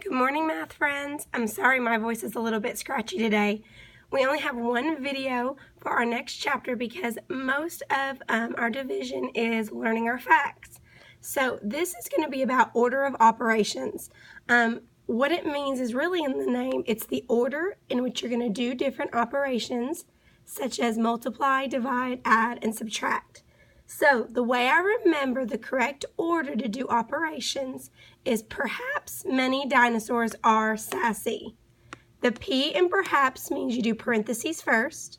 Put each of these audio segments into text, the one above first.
Good morning, math friends. I'm sorry my voice is a little bit scratchy today. We only have one video for our next chapter because most of our division is learning our facts. So this is going to be about order of operations. What it means is really in the name. It's the order in which you're going to do different operations, such as multiply, divide, add, and subtract. So the way I remember the correct order to do operations is perhaps many dinosaurs are sassy. The P in perhaps means you do parentheses first.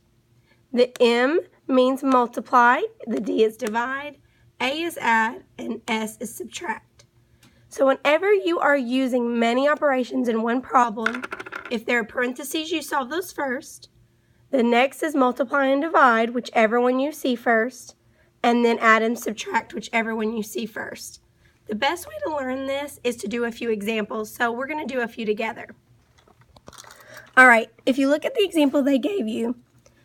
The M means multiply. The D is divide. A is add. And S is subtract. So whenever you are using many operations in one problem, if there are parentheses, you solve those first. The next is multiply and divide, whichever one you see first. And then add and subtract, whichever one you see first. The best way to learn this is to do a few examples, so we're going to do a few together. All right, if you look at the example they gave you,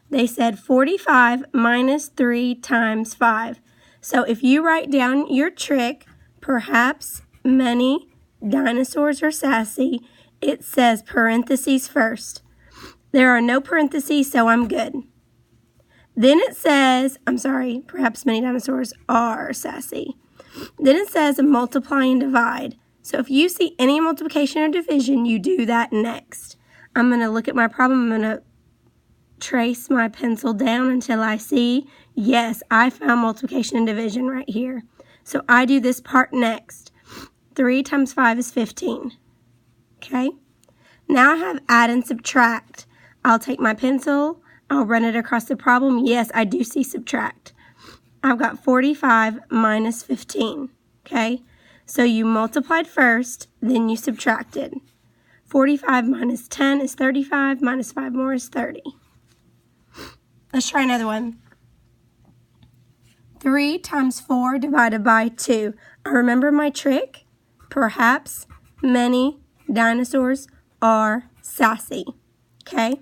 they said 45 minus 3 times 5. So if you write down your trick, perhaps many dinosaurs are sassy, it says parentheses first. There are no parentheses, so I'm good. Then it says, perhaps many dinosaurs are sassy. Then it says multiply and divide. So if you see any multiplication or division, you do that next. I'm going to look at my problem. I'm going to trace my pencil down until I see, yes, I found multiplication and division right here. So I do this part next. 3 times 5 is 15. Okay? Now I have add and subtract. I'll take my pencil. I'll run it across the problem. Yes, I do see subtract. I've got 45 minus 15, okay? So you multiplied first, then you subtracted. 45 minus 10 is 35, minus 5 more is 30. Let's try another one. 3 times 4 divided by 2. I remember my trick. Perhaps many dinosaurs are sassy, okay?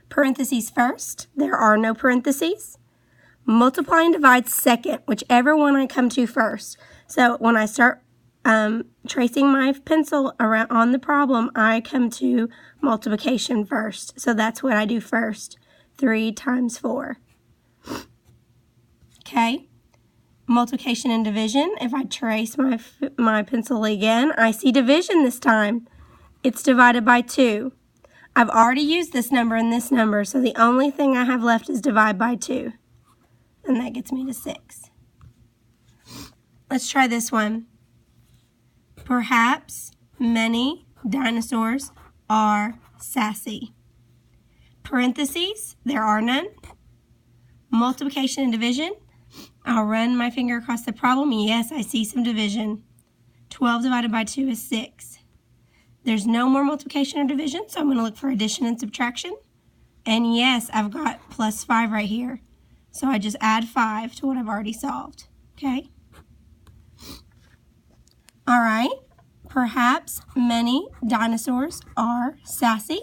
Parentheses first. There are no parentheses. Multiply and divide second, whichever one I come to first. So when I start tracing my pencil around on the problem, I come to multiplication first. So that's what I do first. 3 times 4. Okay. Multiplication and division. If I trace my pencil again, I see division this time. It's divided by 2. I've already used this number and this number, so the only thing I have left is divide by 2. And that gets me to 6. Let's try this one. Perhaps many dinosaurs are sassy. Parentheses, there are none. Multiplication and division. I'll run my finger across the problem. Yes, I see some division. 12 divided by 2 is 6. There's no more multiplication or division, so I'm going to look for addition and subtraction. And yes, I've got plus 5 right here. So I just add 5 to what I've already solved. Okay? All right. Perhaps many dinosaurs are sassy.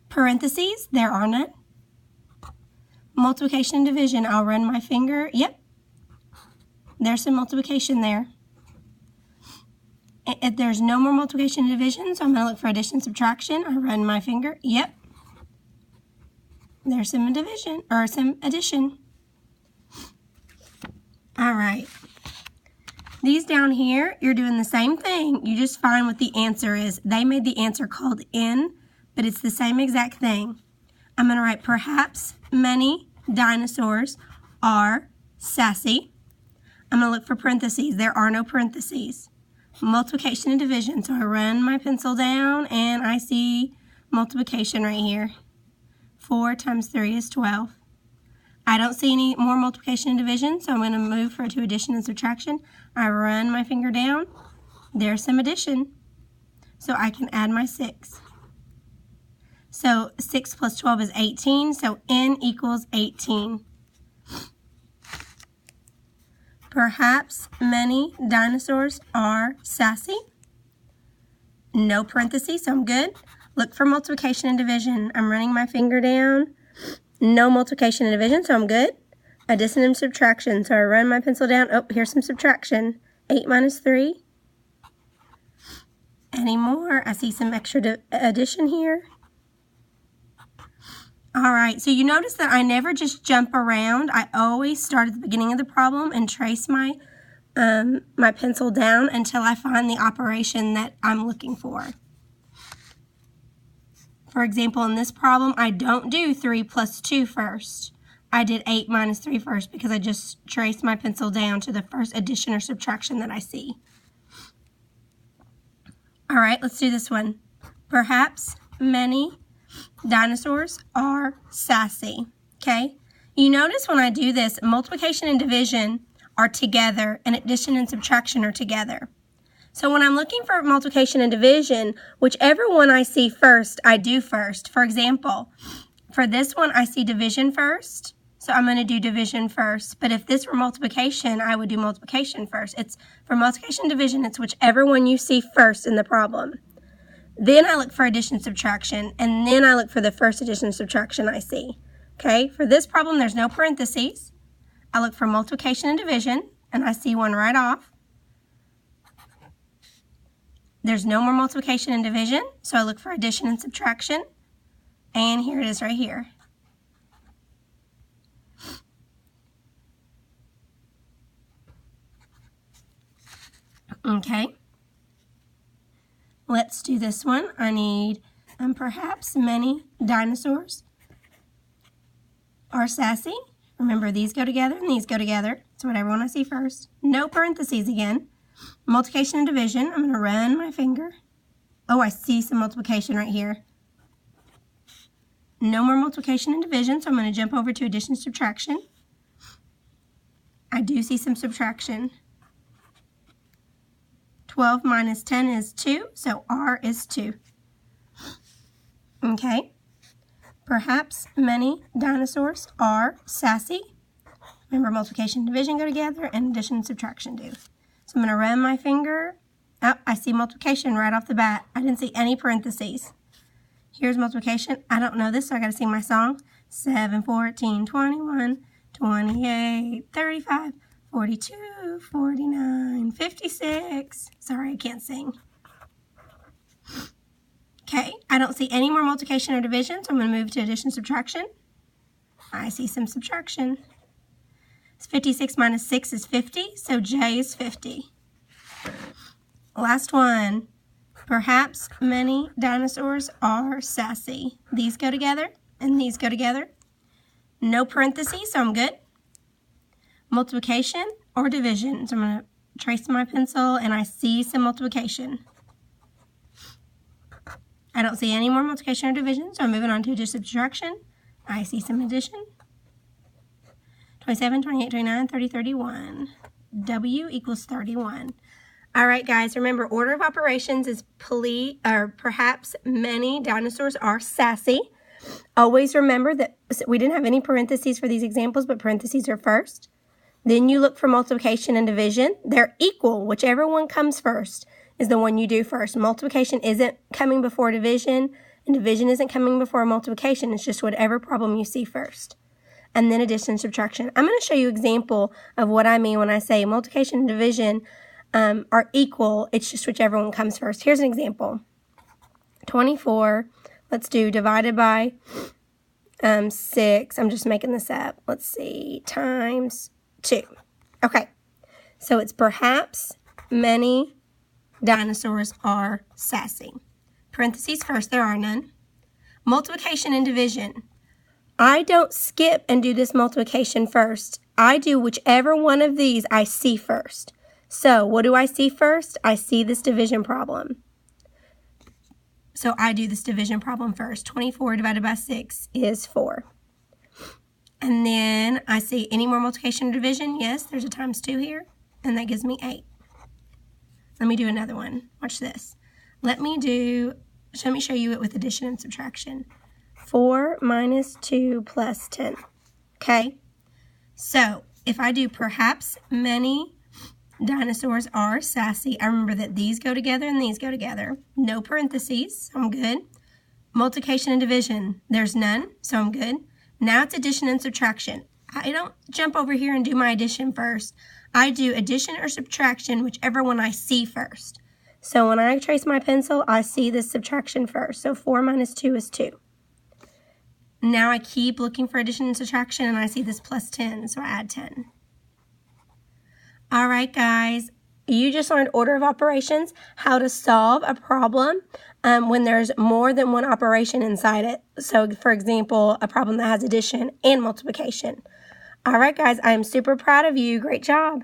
Parentheses, there are none. Multiplication and division, I'll run my finger. Yep. There's some multiplication there. If there's no more multiplication and division, so I'm going to look for addition and subtraction. I run my finger. Yep. There's some division, or some addition. All right. These down here, you're doing the same thing. You just find what the answer is. They made the answer called N, but it's the same exact thing. I'm going to write perhaps many dinosaurs are sassy. I'm going to look for parentheses. There are no parentheses. Multiplication and division. So I run my pencil down and I see multiplication right here. 4 times 3 is 12. I don't see any more multiplication and division, so I'm going to move to addition and subtraction. I run my finger down. There's some addition. So I can add my 6. So 6 plus 12 is 18, so N equals 18. Perhaps many dinosaurs are sassy. No parentheses, so I'm good. Look for multiplication and division. I'm running my finger down. No multiplication and division, so I'm good. Addition and subtraction. So I run my pencil down. Oh, here's some subtraction. 8 minus 3. any more. I see some extra addition here. All right, so you notice that I never just jump around. I always start at the beginning of the problem and trace my my pencil down until I find the operation that I'm looking for. For example, in this problem, I don't do 3 plus 2 first. I did 8 minus 3 first because I just traced my pencil down to the first addition or subtraction that I see. All right, let's do this one. Perhaps many dinosaurs are sassy, okay? You notice when I do this, multiplication and division are together and addition and subtraction are together. So when I'm looking for multiplication and division, whichever one I see first, I do first. For example, for this one, I see division first, so I'm going to do division first. But if this were multiplication, I would do multiplication first. It's for multiplication and division, it's whichever one you see first in the problem. Then I look for addition and subtraction, and then I look for the first addition and subtraction I see. Okay, for this problem, there's no parentheses. I look for multiplication and division, and I see one right off. There's no more multiplication and division, so I look for addition and subtraction, and here it is right here. Okay, let's do this one. I need perhaps many dinosaurs are sassy. Remember, these go together and these go together, so whatever one I see first. No parentheses again. Multiplication and division, I'm going to run my finger. Oh, I see some multiplication right here. No more multiplication and division, so I'm going to jump over to addition and subtraction. I do see some subtraction. 12 minus 10 is 2, so R is 2. Okay. Perhaps many dinosaurs are sassy. Remember, multiplication and division go together, and addition and subtraction do. So I'm going to run my finger. Oh, I see multiplication right off the bat. I didn't see any parentheses. Here's multiplication. I don't know this, so I got to sing my song. 7, 14, 21, 28, 35, 42, 49, 56. Sorry, I can't sing. Okay, I don't see any more multiplication or division, so I'm going to move to addition and subtraction. I see some subtraction. 56 minus 6 is 50, so J is 50. Last one. Perhaps many dinosaurs are sassy. These go together, and these go together. No parentheses, so I'm good. Multiplication or division. So I'm going to trace my pencil, and I see some multiplication. I don't see any more multiplication or division, so I'm moving on to addition subtraction. I see some addition. 27, 28, 29, 30, 31. W equals 31. All right, guys, remember, order of operations is perhaps many dinosaurs are sassy. Always remember that we didn't have any parentheses for these examples, but parentheses are first. Then you look for multiplication and division. They're equal. Whichever one comes first is the one you do first. Multiplication isn't coming before division, and division isn't coming before multiplication. It's just whatever problem you see first. And then addition and subtraction. I'm going to show you an example of what I mean when I say multiplication and division are equal. It's just whichever one comes first. Here's an example. 24, let's do divided by 6. I'm just making this up. Let's see, times 2. Okay, so it's perhaps many dinosaurs are sassy. Parentheses first, there are none. Multiplication and division. I don't skip and do this multiplication first. I do whichever one of these I see first. So what do I see first? I see this division problem. So I do this division problem first. 24 divided by 6 is 4. And then I see any more multiplication or division. Yes, there's a times 2 here, and that gives me 8. Let me do another one. Watch this. Let me show you it with addition and subtraction. 4 minus 2 plus 10. Okay? So if I do perhaps many dinosaurs are sassy, I remember that these go together and these go together. No parentheses, so I'm good. Multiplication and division, there's none, so I'm good. Now it's addition and subtraction. I don't jump over here and do my addition first. I do addition or subtraction, whichever one I see first. So when I trace my pencil, I see this subtraction first. So 4 minus 2 is 2. Now I keep looking for addition and subtraction, and I see this plus 10, so I add 10. All right, guys, you just learned order of operations, how to solve a problem when there's more than one operation inside it. So, for example, a problem that has addition and multiplication. All right, guys, I am super proud of you. Great job.